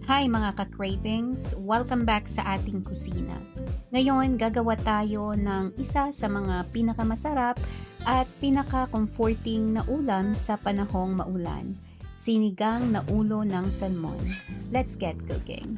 Hi mga ka-cravings! Welcome back sa ating kusina. Ngayon, gagawa tayo ng isa sa mga pinakamasarap at pinaka-comforting na ulam sa panahong maulan. Sinigang na ulo ng salmon. Let's get cooking!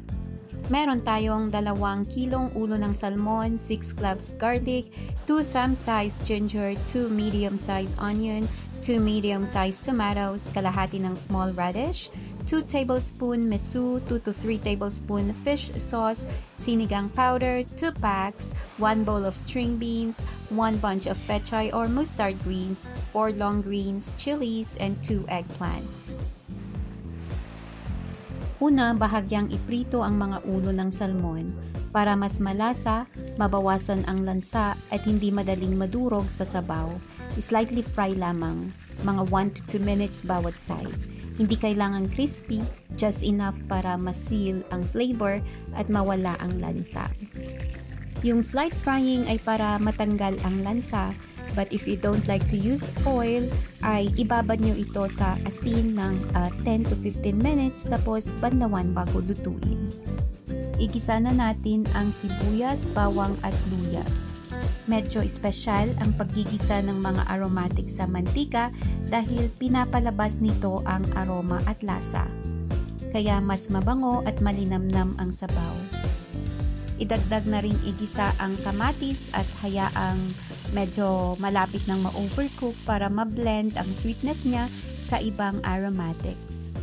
Meron tayong 2 kilong ulo ng salmon, 6 cloves garlic, 2 thumb-sized ginger, 2 medium-sized onion, 2 medium-sized tomatoes, kalahati ng small radish, 2 tablespoon miso, 2 to 3 tablespoon fish sauce, sinigang powder, 2 packs, 1 bowl of string beans, 1 bunch of pechay or mustard greens, 4 long greens, chilies, and 2 eggplants. Una, bahagyang iprito ang mga ulo ng salmon para mas malasa, mabawasan ang lansa at hindi madaling madurog sa sabaw. Slightly fry lamang, mga 1 to 2 minutes bawat side. Hindi kailangan crispy, just enough para ma-seal ang flavor at mawala ang lansa. Yung slight frying ay para matanggal ang lansa, but if you don't like to use oil, ay ibabad nyo ito sa asin ng 10 to 15 minutes tapos banlawan bago lutuin. Igisa na natin ang sibuyas, bawang at luya. Medyo espesyal ang paggigisa ng mga aromatic sa mantika dahil pinapalabas nito ang aroma at lasa. Kaya mas mabango at malinamnam ang sabaw. Idagdag na rin igisa ang kamatis at hayaang medyo malapit ng ma-overcook para ma-blend ang sweetness niya sa ibang aromatics.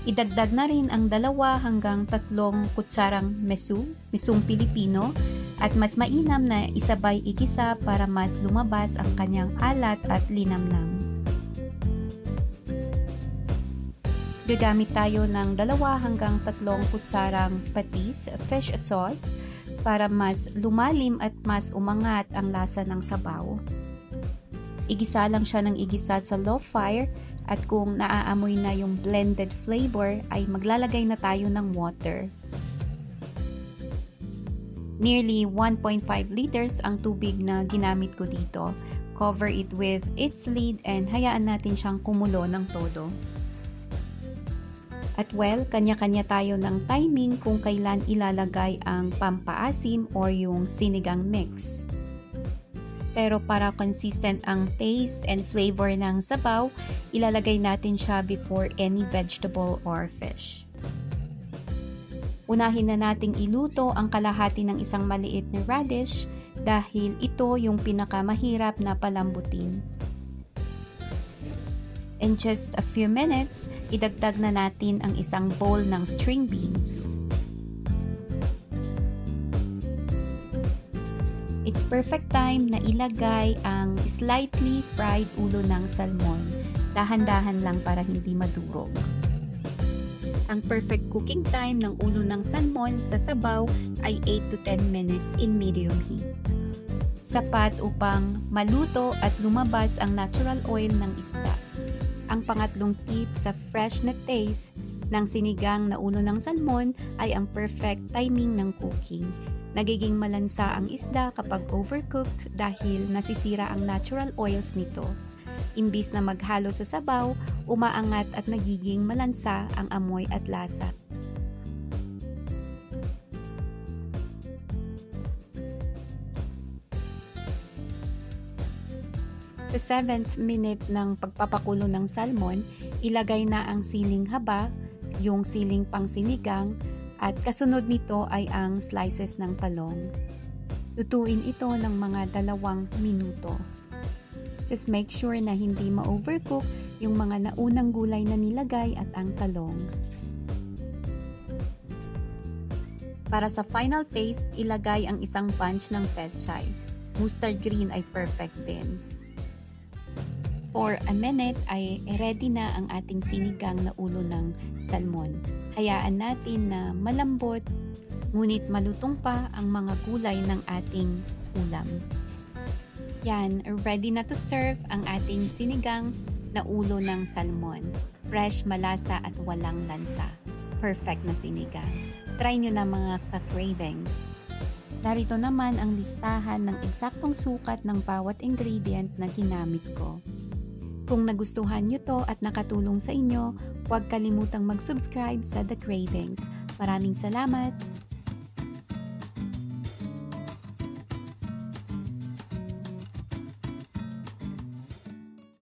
Idagdag na rin ang 2 hanggang 3 kutsarang misong Pilipino at mas mainam na isabay igisa para mas lumabas ang kanyang alat at linamnam. Gagamit tayo ng 2 hanggang 3 kutsarang patis fish sauce para mas lumalim at mas umangat ang lasa ng sabaw. Igisa lang siya ng igisa sa low fire at kung naaamoy na yung blended flavor ay maglalagay na tayo ng water. Nearly 1.5 liters ang tubig na ginamit ko dito. Cover it with its lid and hayaan natin siyang kumulo ng todo. At kanya-kanya tayo ng timing kung kailan ilalagay ang pampaasim or yung sinigang mix. Pero para consistent ang taste and flavor ng sabaw, ilalagay natin siya before any vegetable or fish. Unahin na nating iluto ang kalahati ng isang maliit na radish dahil ito yung pinakamahirap na palambutin. In just a few minutes, idagdag na natin ang isang bowl ng string beans. It's perfect time na ilagay ang slightly fried ulo ng salmon. Dahan-dahan lang para hindi madurog. Ang perfect cooking time ng ulo ng salmon sa sabaw ay 8 to 10 minutes in medium heat. Sapat upang maluto at lumabas ang natural oil ng isda. Ang pangatlong tip sa fresh na taste ng sinigang na ulo ng salmon ay ang perfect timing ng cooking. Nagiging malansa ang isda kapag overcooked dahil nasisira ang natural oils nito. Imbis na maghalo sa sabaw, umaangat at nagiging malansa ang amoy at lasa. Sa 7th minute ng pagpapakulo ng salmon, ilagay na ang siling haba, yung siling pangsinigang, at kasunod nito ay ang slices ng talong. Lutuin ito ng mga 2 minuto. Just make sure na hindi ma-overcook yung mga naunang gulay na nilagay at ang talong. Para sa final taste, ilagay ang isang bunch ng pechay. Mustard green ay perfect din. For a minute ay ready na ang ating sinigang na ulo ng salmon. Hayaan natin na malambot, ngunit malutong pa ang mga gulay ng ating ulam. Yan, ready na to serve ang ating sinigang na ulo ng salmon. Fresh, malasa at walang lansa. Perfect na sinigang. Try nyo na mga ka-cravings. Narito naman ang listahan ng eksaktong sukat ng bawat ingredient na ginamit ko. Kung nagustuhan nyo to at nakatulong sa inyo, huwag kalimutang mag-subscribe sa The Cravings. Maraming salamat!